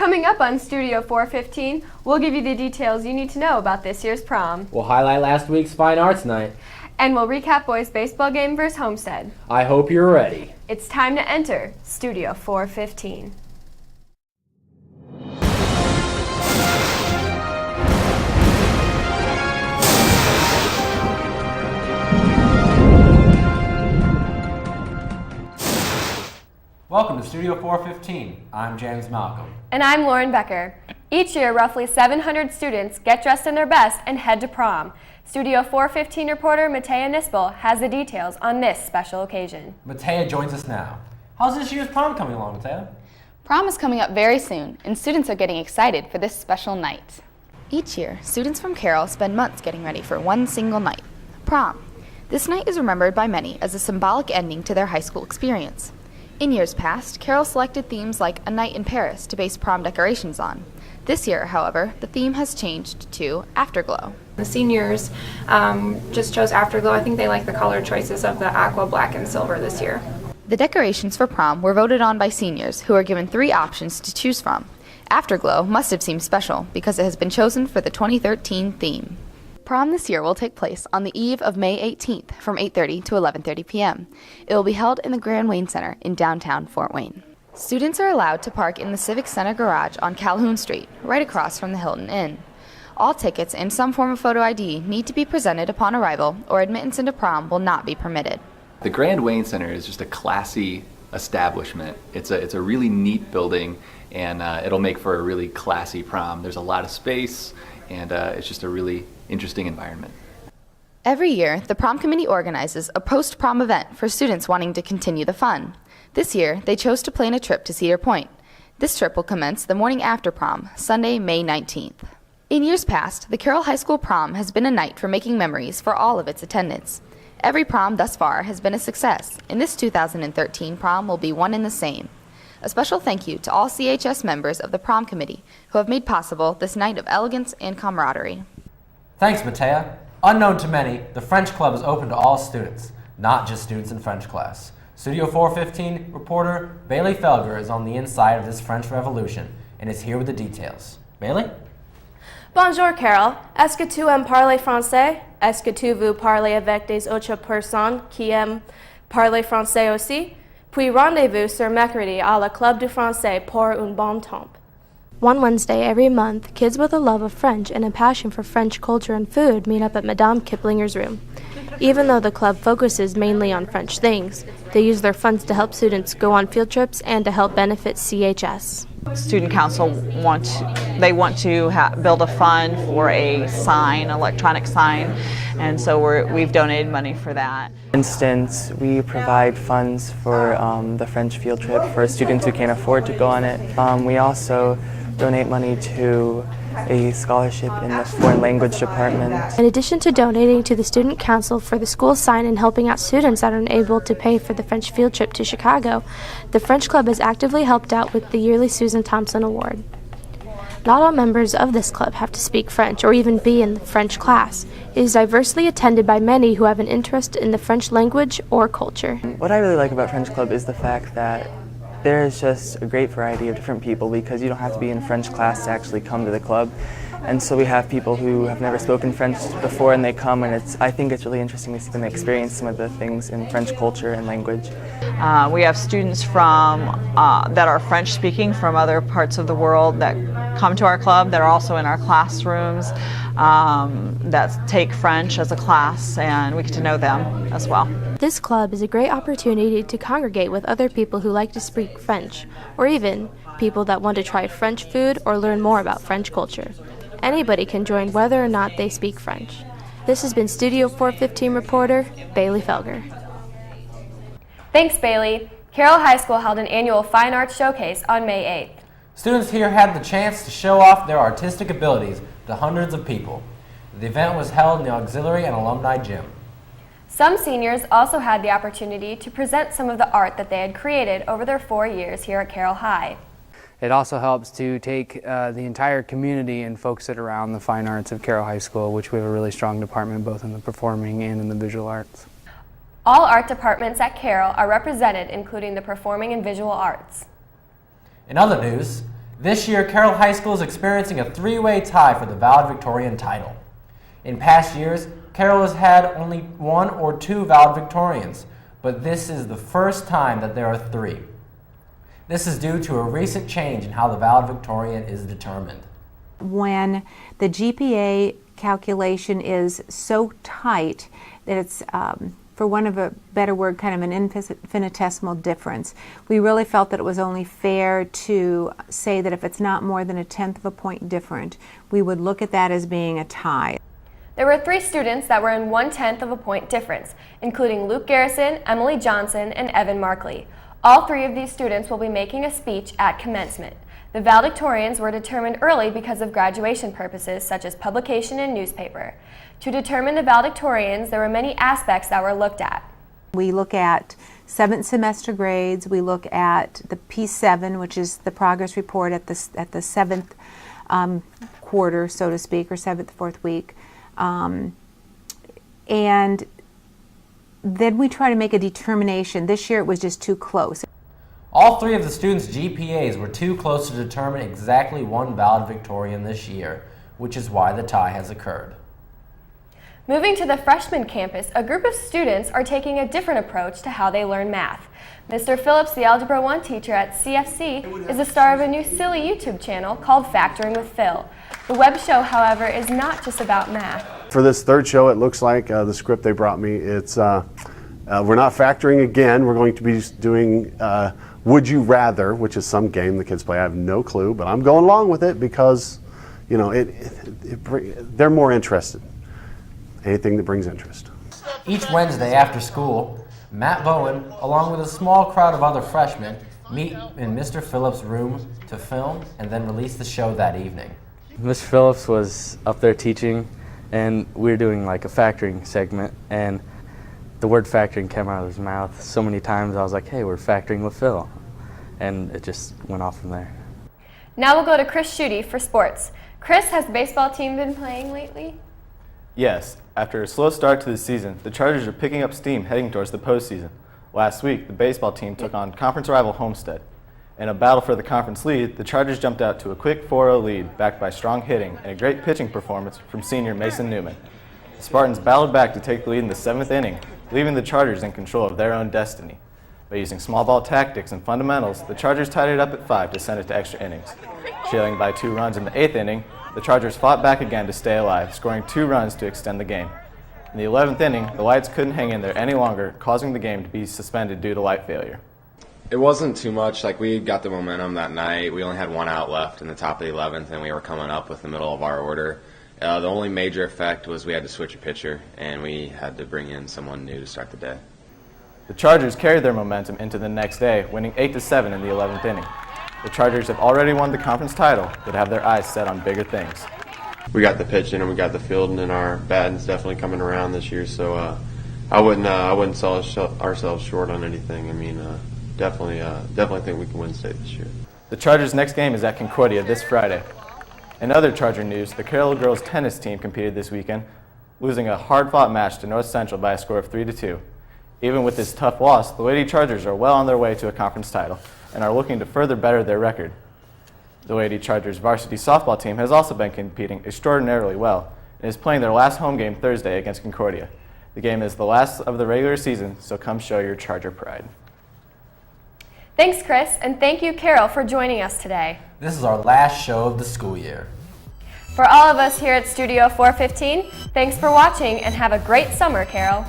Coming up on Studio 415, we'll give you the details you need to know about this year's prom. We'll highlight last week's Fine Arts Night. And we'll recap boys' baseball game versus Homestead. I hope you're ready. It's time to enter Studio 415. Welcome to Studio 415. I'm James Malcolm. And I'm Lauren Becker. Each year, roughly 700 students get dressed in their best and head to prom. Studio 415 reporter Matea Nispel has the details on this special occasion. Matea joins us now. How's this year's prom coming along, Matea? Prom is coming up very soon, and students are getting excited for this special night. Each year, students from Carroll spend months getting ready for one single night, prom. This night is remembered by many as a symbolic ending to their high school experience. In years past, Carroll selected themes like A Night in Paris to base prom decorations on. This year, however, the theme has changed to Afterglow. The seniors just chose Afterglow. I think they like the color choices of the aqua, black, and silver this year. The decorations for prom were voted on by seniors, who were given 3 options to choose from. Afterglow must have seemed special because it has been chosen for the 2013 theme. Prom this year will take place on the eve of May 18th from 8:30 to 11:30 p.m. It will be held in the Grand Wayne Center in downtown Fort Wayne. Students are allowed to park in the Civic Center garage on Calhoun Street, right across from the Hilton Inn. All tickets and some form of photo ID need to be presented upon arrival, or admittance into prom will not be permitted. The Grand Wayne Center is just a classy establishment. It's a really neat building, and it'll make for a really classy prom. There's a lot of space, and it's just a really interesting environment. Every year, the prom committee organizes a post-prom event for students wanting to continue the fun. This year, they chose to plan a trip to Cedar Point. This trip will commence the morning after prom, Sunday, May 19th. In years past, the Carroll High School prom has been a night for making memories for all of its attendants. Every prom thus far has been a success, and this 2013 prom will be one and the same. A special thank you to all CHS members of the prom committee who have made possible this night of elegance and camaraderie. Thanks, Matea. Unknown to many, the French Club is open to all students, not just students in French class. Studio 415 reporter Bailey Felger is on the inside of this French Revolution and is here with the details. Bailey? Bonjour, Carroll. Est-ce que tu aimes parler français? Est-ce que tu veux parler avec des autres personnes qui aiment parler français aussi? Puis rendez-vous sur mercredi à la Club du Français pour un bon temps. One Wednesday every month, kids with a love of French and a passion for French culture and food meet up at Madame Kiplinger's room. Even though the club focuses mainly on French things, they use their funds to help students go on field trips and to help benefit CHS. Student Council want to build a fund for a sign, electronic sign, and so we've donated money for that. For instance, we provide funds for the French field trip for students who can't afford to go on it. We also donate money to a scholarship in the foreign language department. In addition to donating to the Student Council for the school sign and helping out students that are unable to pay for the French field trip to Chicago, the French Club has actively helped out with the yearly Susan Thompson Award. Not all members of this club have to speak French or even be in the French class. It is diversely attended by many who have an interest in the French language or culture. What I really like about French Club is the fact that there is just a great variety of different people, because you don't have to be in a French class to actually come to the club. And so we have people who have never spoken French before and they come, and I think it's really interesting to see them experience some of the things in French culture and language. We have students from that are French speaking from other parts of the world that come to our club, that are also in our classrooms, that take French as a class, and we get to know them as well. This club is a great opportunity to congregate with other people who like to speak French, or even people that want to try French food or learn more about French culture. Anybody can join whether or not they speak French. This has been Studio 415 reporter Bailey Felger. Thanks, Bailey. Carroll High School held an annual Fine Arts Showcase on May 8th. Students here had the chance to show off their artistic abilities to hundreds of people. The event was held in the auxiliary and alumni gym. Some seniors also had the opportunity to present some of the art that they had created over their 4 years here at Carroll High. It also helps to take the entire community and focus it around the fine arts of Carroll High School, which we have a really strong department both in the performing and in the visual arts. All art departments at Carroll are represented, including the performing and visual arts. In other news, This year, Carroll High School is experiencing a three-way tie for the Valedictorian title. In past years, Carroll has had only one or two valedictorians, but this is the first time that there are three. This is due to a recent change in how the valedictorian is determined. When the GPA calculation is so tight that it's, for want of a better word, kind of an infinitesimal difference, we really felt that it was only fair to say that if it's not more than 1/10 of a point different, we would look at that as being a tie. There were 3 students that were in 1/10 of a point difference, including Luke Garrison, Emily Johnson, and Evan Markley. All 3 of these students will be making a speech at commencement. The valedictorians were determined early because of graduation purposes such as publication in newspaper. To determine the valedictorians, there were many aspects that were looked at. We look at 7th semester grades, we look at the P7, which is the progress report at the 7th quarter, so to speak, or 7th, 4th week. And then we try to make a determination. This year it was just too close. All 3 of the students' GPAs were too close to determine exactly one valedictorian this year, which is why the tie has occurred. Moving to the freshman campus, a group of students are taking a different approach to how they learn math. Mr. Phillips, the Algebra 1 teacher at CFC, is the star of a new silly YouTube channel called Factoring with Phil. The web show, however, is not just about math. For this 3rd show, it looks like the script they brought me, it's we're not factoring again. We're going to be doing Would You Rather, which is some game the kids play. I have no clue, but I'm going along with it because, you know, they're more interested. Anything that brings interest. Each Wednesday after school, Matt Bowen, along with a small crowd of other freshmen, meet in Mr. Phillips' room to film and then release the show that evening. Mr. Phillips was up there teaching, and we were doing like a factoring segment, and the word factoring came out of his mouth so many times. I was like, hey, we're factoring with Phil. And it just went off from there. Now we'll go to Chris Schutte for sports. Chris, has the baseball team been playing lately? Yes. After a slow start to the season, the Chargers are picking up steam heading towards the postseason. Last week, the baseball team took on conference rival Homestead. In a battle for the conference lead, the Chargers jumped out to a quick 4-0 lead backed by strong hitting and a great pitching performance from senior Mason Newman. The Spartans battled back to take the lead in the 7th inning, leaving the Chargers in control of their own destiny. By using small ball tactics and fundamentals, the Chargers tied it up at 5 to send it to extra innings. Trailing by 2 runs in the 8th inning, the Chargers fought back again to stay alive, scoring 2 runs to extend the game. In the 11th inning, the Lights couldn't hang in there any longer, causing the game to be suspended due to light failure. It wasn't too much. Like, we got the momentum that night. We only had 1 out left in the top of the 11th, and we were coming up with the middle of our order. The only major effect was we had to switch a pitcher, and we had to bring in someone new to start the day. The Chargers carried their momentum into the next day, winning 8-7 in the 11th inning. The Chargers have already won the conference title, but have their eyes set on bigger things. We got the pitching and we got the fielding, and our batting's definitely coming around this year. So I wouldn't sell ourselves short on anything. I mean, definitely think we can win state this year. The Chargers' next game is at Concordia this Friday. In other Charger news, the Carroll girls tennis team competed this weekend, losing a hard-fought match to North Central by a score of 3-2. Even with this tough loss, the Lady Chargers are well on their way to a conference title and are looking to further better their record. The Lady Chargers varsity softball team has also been competing extraordinarily well and is playing their last home game Thursday against Concordia. The game is the last of the regular season, so come show your Charger pride. Thanks, Chris, and thank you, Carroll, for joining us today. This is our last show of the school year. For all of us here at Studio 415, thanks for watching and have a great summer, Carroll.